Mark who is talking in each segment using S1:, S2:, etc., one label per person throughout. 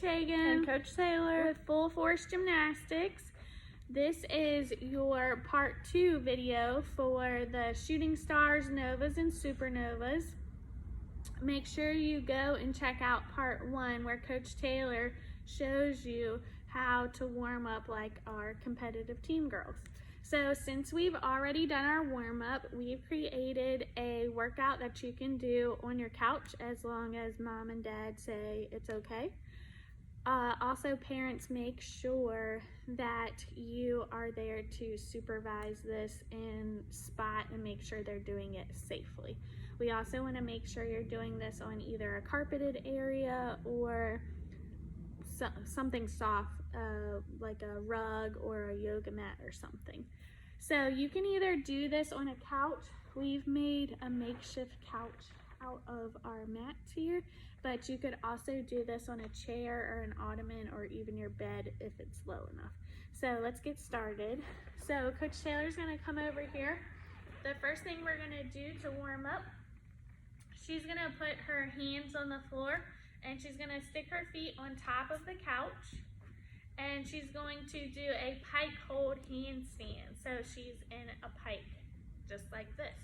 S1: Hagan
S2: and Coach Taylor
S1: with Full Force Gymnastics. This is your part 2 video for the Shooting Stars, Novas, and Supernovas. Make sure you go and check out part 1 where Coach Taylor shows you how to warm up like our competitive team girls. So since we've already done our warm-up, we've created a workout that you can do on your couch as long as mom and dad say it's okay. Also, parents, make sure that you are there to supervise this and spot and make sure they're doing it safely. We also want to make sure you're doing this on either a carpeted area or something soft, like a rug or a yoga mat or something. So you can either do this on a couch. We've made a makeshift couch out of our mats here, but you could also do this on a chair or an ottoman or even your bed if it's low enough. So let's get started. So Coach Taylor's gonna come over here. The first thing we're gonna do to warm up, she's gonna put her hands on the floor and she's gonna stick her feet on top of the couch, and she's going to do a pike hold handstand. So she's in a pike, just like this.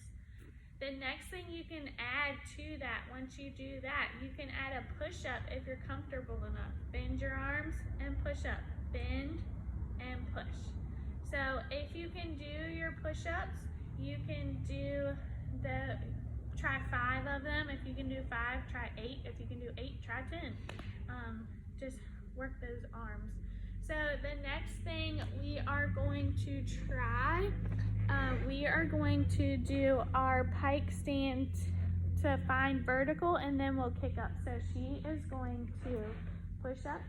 S1: The next thing you can add to that, once you do that, you can add a push-up if you're comfortable enough. Bend your arms and push up, bend and push. So if you can do your push-ups, you can do try 5 of them. If you can do 5, try 8. If you can do 8, try 10. Just work those arms. So the next thing we are going to try, we are going to do our pike stand to find vertical, and then we'll kick up. So she is going to push up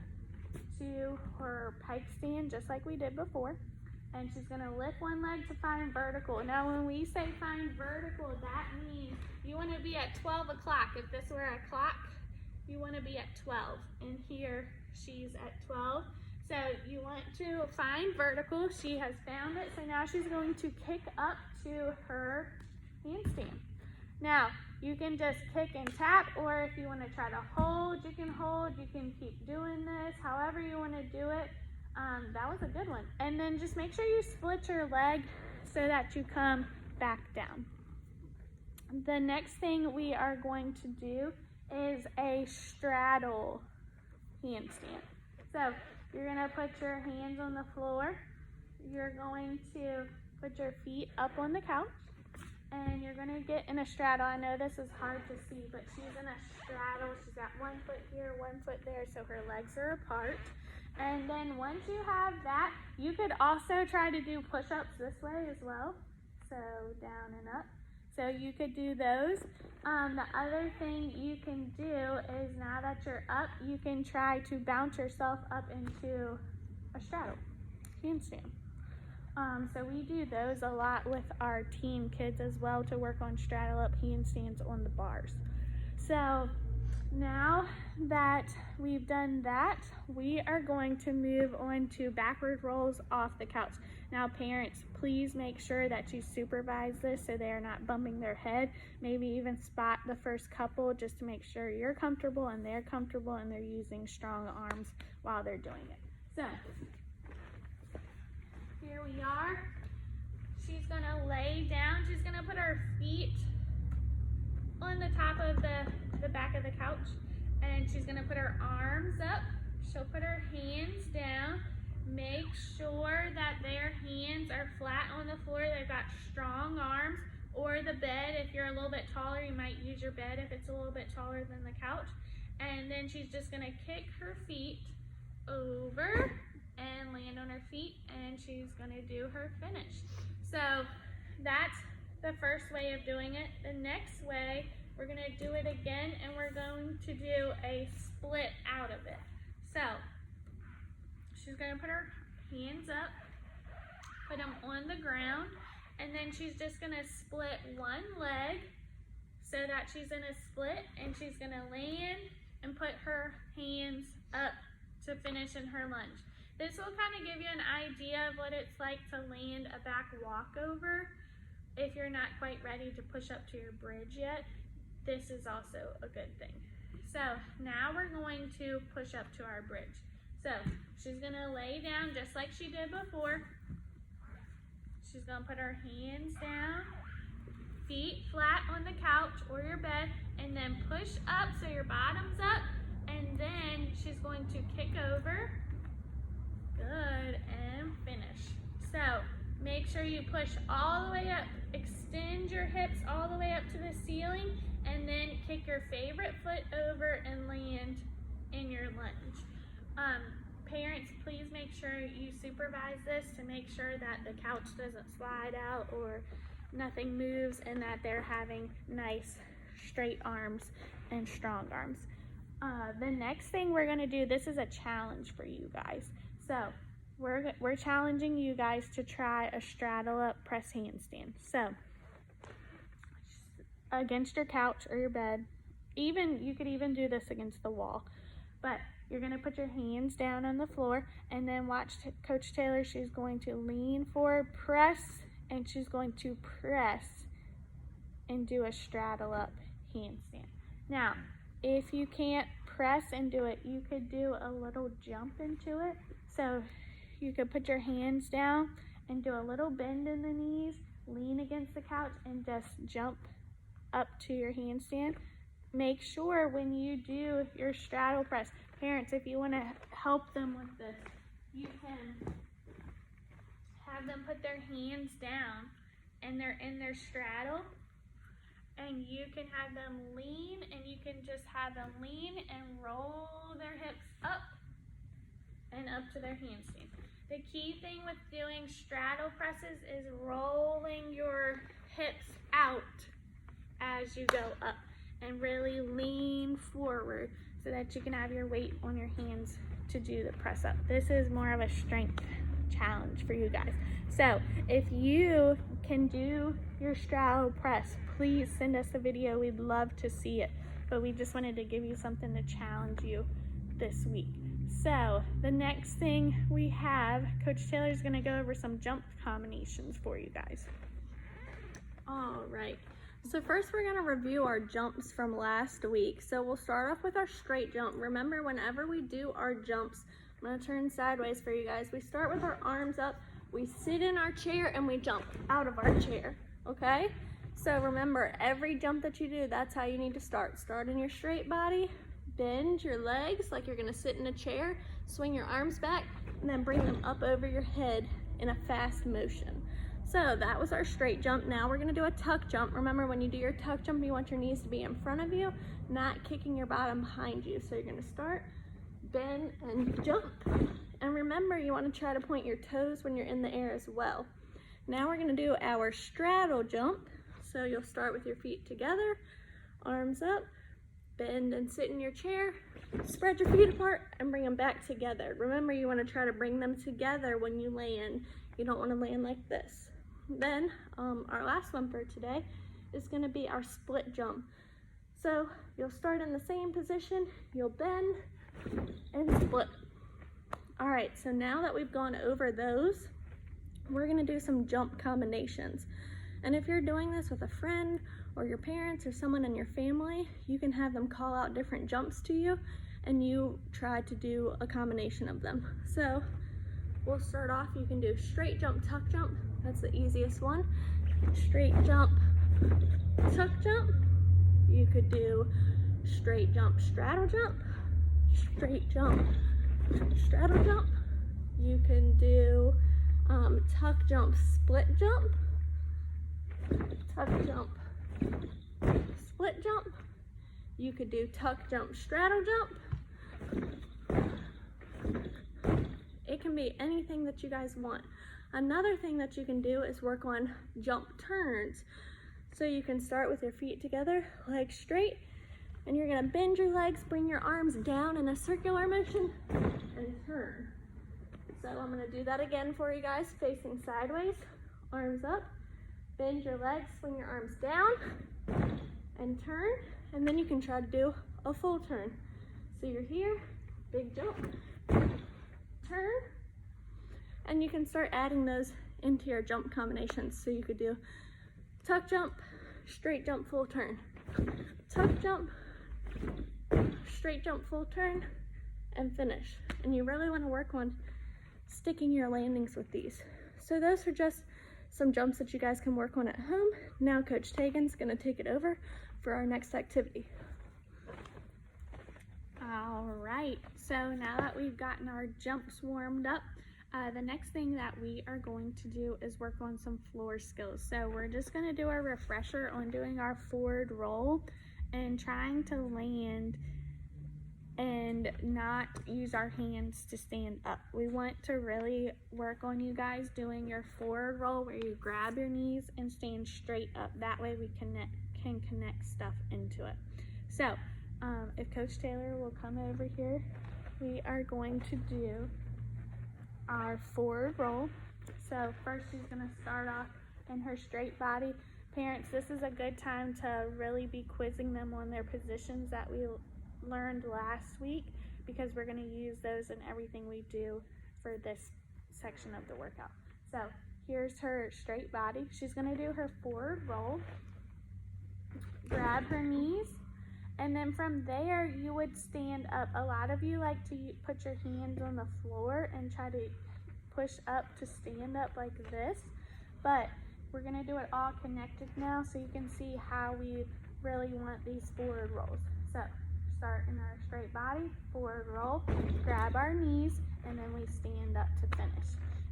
S1: to her pike stand just like we did before, and she's gonna lift one leg to find vertical. Now when we say find vertical, that means you wanna be at 12 o'clock. If this were a clock, you wanna be at 12, and here she's at 12. So you want to find vertical. She has found it, so now she's going to kick up to her handstand. Now, you can just kick and tap, or if you want to try to hold, you can hold. You can keep doing this, however you want to do it. That was a good one. And then just make sure you split your leg so that you come back down. The next thing we are going to do is a straddle handstand. So you're gonna put your hands on the floor. You're going to put your feet up on the couch, and you're gonna get in a straddle. I know this is hard to see, but she's in a straddle. She's got 1 foot here, 1 foot there, so her legs are apart. And then once you have that, you could also try to do push-ups this way as well. So down and up. So you could do those. The other thing you can do is, now that you're up, you can try to bounce yourself up into a straddle handstand. So we do those a lot with our teen kids as well, to work on straddle up handstands on the bars. So now that we've done that, we are going to move on to backward rolls off the couch. Now parents, please make sure that you supervise this so they're not bumping their head. Maybe even spot the first couple just to make sure you're comfortable and they're comfortable and they're using strong arms while they're doing it. So here we are. She's gonna lay down. She's gonna put her feet on the top of the back of the couch, and she's gonna put her arms up. She'll put her hands down. Make sure that their hands are flat on the floor. They've got strong arms, or the bed. If you're a little bit taller, you might use your bed if it's a little bit taller than the couch. And then she's just gonna kick her feet over and land on her feet, and she's gonna do her finish. So that's the first way of doing it. The next way, we're gonna do it again, and we're going to do a split out of it. So she's gonna put her hands up, put them on the ground, and then she's just gonna split one leg so that she's in a split, and she's gonna land and put her hands up to finish in her lunge. This will kind of give you an idea of what it's like to land a back walkover. If you're not quite ready to push up to your bridge yet, this is also a good thing. So now we're going to push up to our bridge. So she's gonna lay down just like she did before. She's gonna put her hands down, feet flat on the couch or your bed, and then push up so your bottom's up, and then she's going to kick over. Good, and finish. So make sure you push all the way up, extend your hips all the way up to the ceiling, and then kick your favorite foot over and land in your lunge. Parents, please make sure you supervise this to make sure that the couch doesn't slide out or nothing moves, and that they're having nice straight arms and strong arms. The next thing we're gonna do, this is a challenge for you guys. So we're challenging you guys to try a straddle up press handstand. So against your couch or your bed, you could even do this against the wall, but you're gonna put your hands down on the floor, and then watch Coach Taylor. She's going to lean forward, press, and she's going to press and do a straddle up handstand. Now, if you can't press and do it, you could do a little jump into it. So you could put your hands down and do a little bend in the knees, lean against the couch, and just jump up to your handstand. Make sure when you do your straddle press, parents, if you want to help them with this, you can have them put their hands down and they're in their straddle, and you can have them lean, and you can just have them lean and roll their hips up and up to their handstand. The key thing with doing straddle presses is rolling your hips out as you go up, and really lean forward so that you can have your weight on your hands to do the press up. This is more of a strength challenge for you guys. So if you can do your straddle press, please send us a video. We'd love to see it, but we just wanted to give you something to challenge you this week. So the next thing we have, Coach Taylor's gonna go over some jump combinations for you guys.
S2: All right. So first we're gonna review our jumps from last week. So we'll start off with our straight jump. Remember, whenever we do our jumps, I'm gonna turn sideways for you guys. We start with our arms up, we sit in our chair, and we jump out of our chair, okay? So remember, every jump that you do, that's how you need to start. Start in your straight body, bend your legs like you're gonna sit in a chair, swing your arms back, and then bring them up over your head in a fast motion. So that was our straight jump. Now we're gonna do a tuck jump. Remember, when you do your tuck jump, you want your knees to be in front of you, not kicking your bottom behind you. So you're gonna start, bend, and jump. And remember, you wanna try to point your toes when you're in the air as well. Now we're gonna do our straddle jump. So you'll start with your feet together, arms up, bend and sit in your chair, spread your feet apart, and bring them back together. Remember, you wanna try to bring them together when you land. You don't wanna land like this. Then our last one for today is gonna be our split jump. So you'll start in the same position, you'll bend and split. All right, so now that we've gone over those, we're gonna do some jump combinations. And if you're doing this with a friend or your parents or someone in your family, you can have them call out different jumps to you, and you try to do a combination of them. So we'll start off, you can do straight jump, tuck jump. That's the easiest one. Straight jump, tuck jump. You could do straight jump, straddle jump, straight jump, straddle jump. You can do tuck jump, split jump, tuck jump, split jump. You could do tuck jump, straddle jump. It can be anything that you guys want. Another thing that you can do is work on jump turns. So you can start with your feet together, legs straight, and you're gonna bend your legs, bring your arms down in a circular motion, and turn. So I'm gonna do that again for you guys, facing sideways, arms up, bend your legs, swing your arms down, and turn, and then you can try to do a full turn. So you're here, big jump, turn, and you can start adding those into your jump combinations. So you could do tuck jump, straight jump, full turn, tuck jump, straight jump, full turn, and finish. And you really want to work on sticking your landings with these. So those are just some jumps that you guys can work on at home. Now Coach Tegan's gonna take it over for our next activity.
S1: All right, so now that we've gotten our jumps warmed up, the next thing that we are going to do is work on some floor skills. So we're just gonna do a refresher on doing our forward roll and trying to land and not use our hands to stand up. We want to really work on you guys doing your forward roll where you grab your knees and stand straight up. That way we can connect stuff into it. So if Coach Taylor will come over here, we are going to do our forward roll. So first she's gonna start off in her straight body. Parents, this is a good time to really be quizzing them on their positions that we learned last week, because we're going to use those in everything we do for this section of the workout. So here's her straight body. She's going to do her forward roll, grab her knees, and then from there you would stand up. A lot of you like to put your hands on the floor and try to push up to stand up like this, but we're going to do it all connected now so you can see how we really want these forward rolls. So start in our straight body, forward roll, grab our knees, and then we stand up to finish.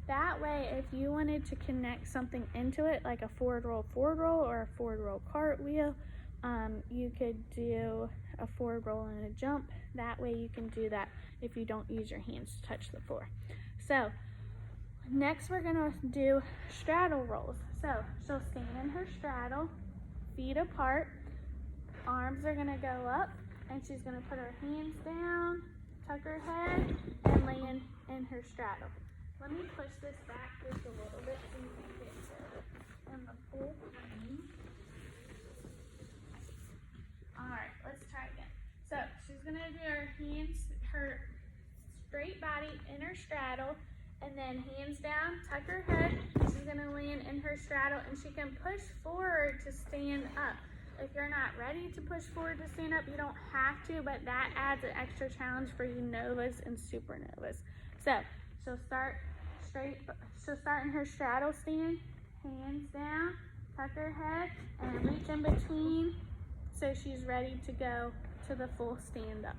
S1: That way, if you wanted to connect something into it, like a forward roll, or a forward roll cartwheel, you could do a forward roll and a jump. That way you can do that if you don't use your hands to touch the floor. So next we're gonna do straddle rolls. So she'll stand in her straddle, feet apart, arms are gonna go up, and she's gonna put her hands down, tuck her head, and land in her straddle. Let me push this back just a little bit so you can get in the full frame. All right, let's try again. So she's gonna do her hands, her straight body in her straddle, and then hands down, tuck her head. She's gonna land in her straddle, and she can push forward to stand up. If you're not ready to push forward to stand up, you don't have to, but that adds an extra challenge for you Novas and Supernovas. So she'll start in her straddle stand, hands down, tuck her head, and reach in between so she's ready to go to the full stand up.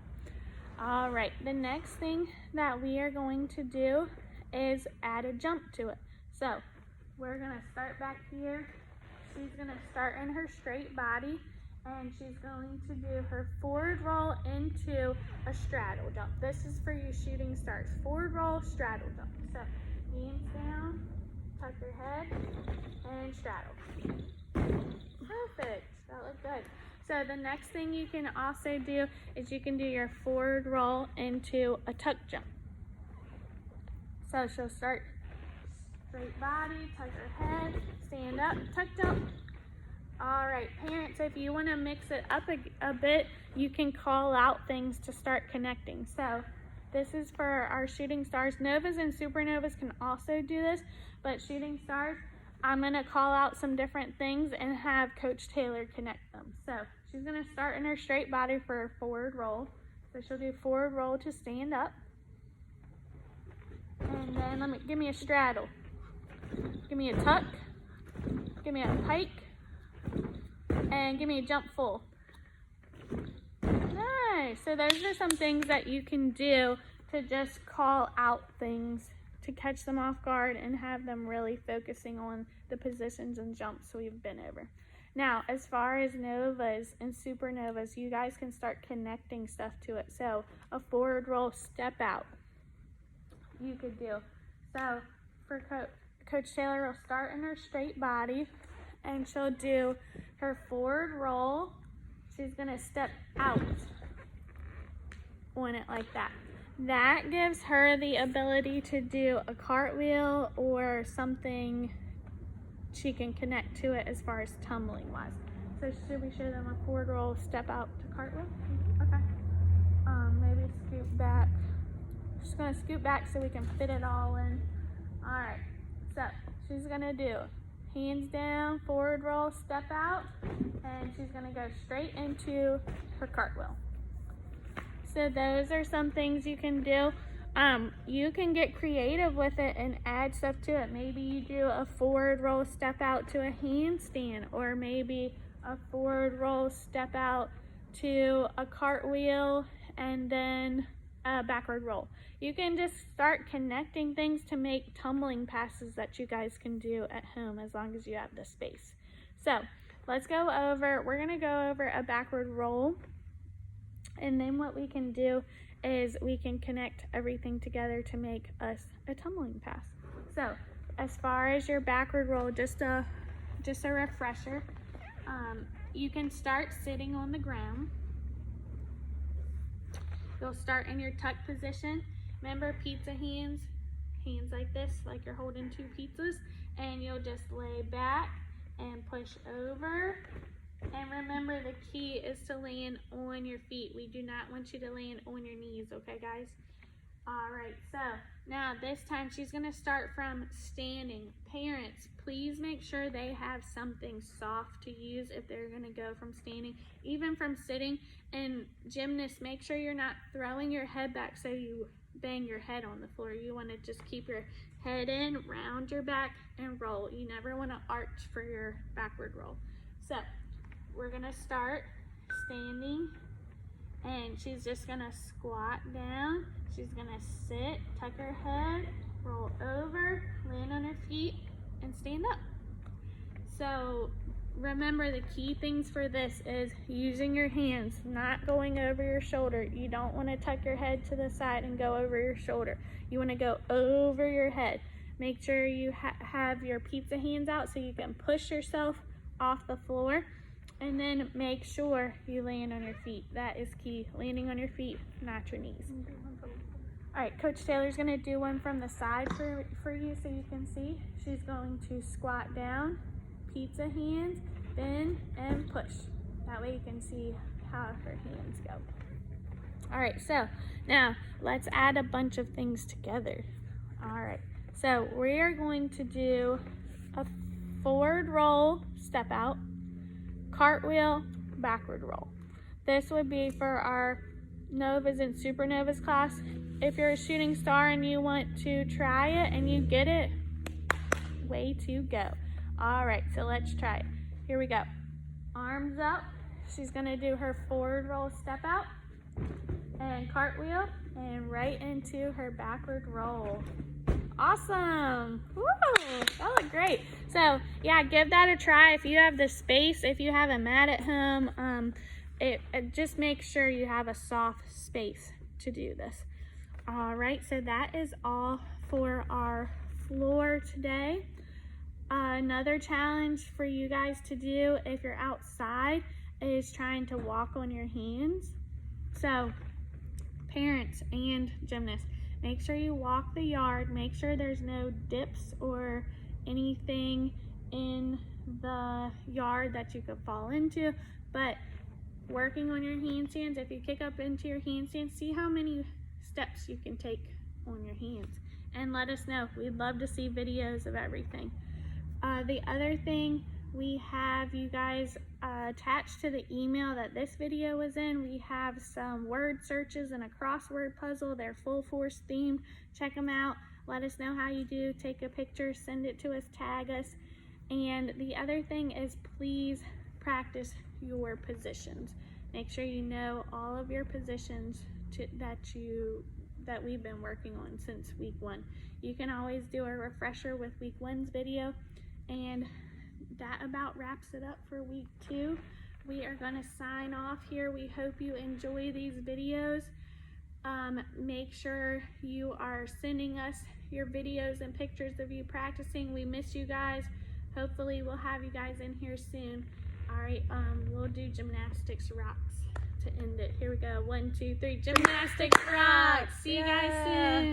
S1: All right, the next thing that we are going to do is add a jump to it. So we're gonna start back here. She's gonna start in her straight body, and she's going to do her forward roll into a straddle jump. This is for you shooting stars. Forward roll, straddle jump. So hands down, tuck your head, and straddle. Perfect, that looked good. So the next thing you can also do is you can do your forward roll into a tuck jump. So she'll start straight body, tuck her head, stand up, tuck jump. All right, parents, if you want to mix it up a bit, you can call out things to start connecting. So this is for our shooting stars. Novas and supernovas can also do this, but shooting stars, I'm going to call out some different things and have Coach Taylor connect them. So she's going to start in her straight body for her forward roll. So she'll do forward roll to stand up. And then give me a straddle. Give me a tuck, give me a pike, and give me a jump full. Nice. So those are some things that you can do to just call out things to catch them off guard and have them really focusing on the positions and jumps we've been over. Now, as far as novas and supernovas, you guys can start connecting stuff to it. So a forward roll step out you could do. So for Coach Taylor will start in her straight body, and she'll do her forward roll. She's gonna step out on it like that. That gives her the ability to do a cartwheel or something she can connect to it as far as tumbling wise. So should we show them a forward roll, step out to cartwheel? Okay. Maybe scoot back. Just gonna scoot back so we can fit it all in. All right. So she's gonna do hands down, forward roll, step out, and she's gonna go straight into her cartwheel. So those are some things you can do. You can get creative with it and add stuff to it. Maybe you do a forward roll step out to a handstand, or maybe a forward roll step out to a cartwheel and then a backward roll. You can just start connecting things to make tumbling passes that you guys can do at home as long as you have the space. So let's go over, we're gonna go over a backward roll, and then what we can do is we can connect everything together to make us a tumbling pass. So as far as your backward roll, just a refresher, you can start sitting on the ground. You'll start in your tuck position. Remember, pizza hands like this, like you're holding 2 pizzas, and you'll just lay back and push over. And remember, the key is to land on your feet. We do not want you to land on your knees, okay guys? All right, so now this time she's gonna start from standing. Parents, please make sure they have something soft to use if they're gonna go from standing, even from sitting. And gymnasts, make sure you're not throwing your head back so you bang your head on the floor. You wanna just keep your head in, round your back, and roll. You never wanna arch for your backward roll. So we're gonna start standing, and she's just gonna squat down. She's gonna sit, tuck her head, roll over, land on her feet, and stand up. So remember, the key things for this is using your hands, not going over your shoulder. You don't wanna tuck your head to the side and go over your shoulder. You wanna go over your head. Make sure you have your pizza hands out so you can push yourself off the floor. And then make sure you land on your feet. That is key, landing on your feet, not your knees. All right, Coach Taylor's gonna do one from the side for you so you can see. She's going to squat down, pizza hands, bend, and push. That way you can see how her hands go. All right, so now let's add a bunch of things together. All right, so we are going to do a forward roll, step out, cartwheel, backward roll. This would be for our Novas and Supernovas class. If you're a shooting star and you want to try it and you get it, way to go. All right, so let's try it. Here we go. Arms up. She's gonna do her forward roll, step out, and cartwheel, and right into her backward roll. Awesome. Woo, that looked great. So yeah, give that a try if you have the space. If you have a mat at home, just make sure you have a soft space to do this. All right, so that is all for our floor today. Another challenge for you guys to do if you're outside is trying to walk on your hands. So parents and gymnasts, make sure you walk the yard. Make sure there's no dips or anything in the yard that you could fall into. But working on your handstands, if you kick up into your handstand, see how many steps you can take on your hands. And let us know. We'd love to see videos of everything. The other thing, we have you guys attached to the email that this video was in. We have some word searches and a crossword puzzle. They're full force themed. Check them out. Let us know how you do. Take a picture, send it to us, tag us. And the other thing is, please practice your positions. Make sure you know all of your positions that we've been working on since week 1. You can always do a refresher with week 1's video. And that about wraps it up for week 2. We are going to sign off here. We hope you enjoy these videos. Make sure you are sending us your videos and pictures of you practicing. We miss you guys. Hopefully we'll have you guys in here soon. All right, we'll do gymnastics rocks to end it. Here we go. 1, 2, 3. Gymnastics rocks. See you guys soon.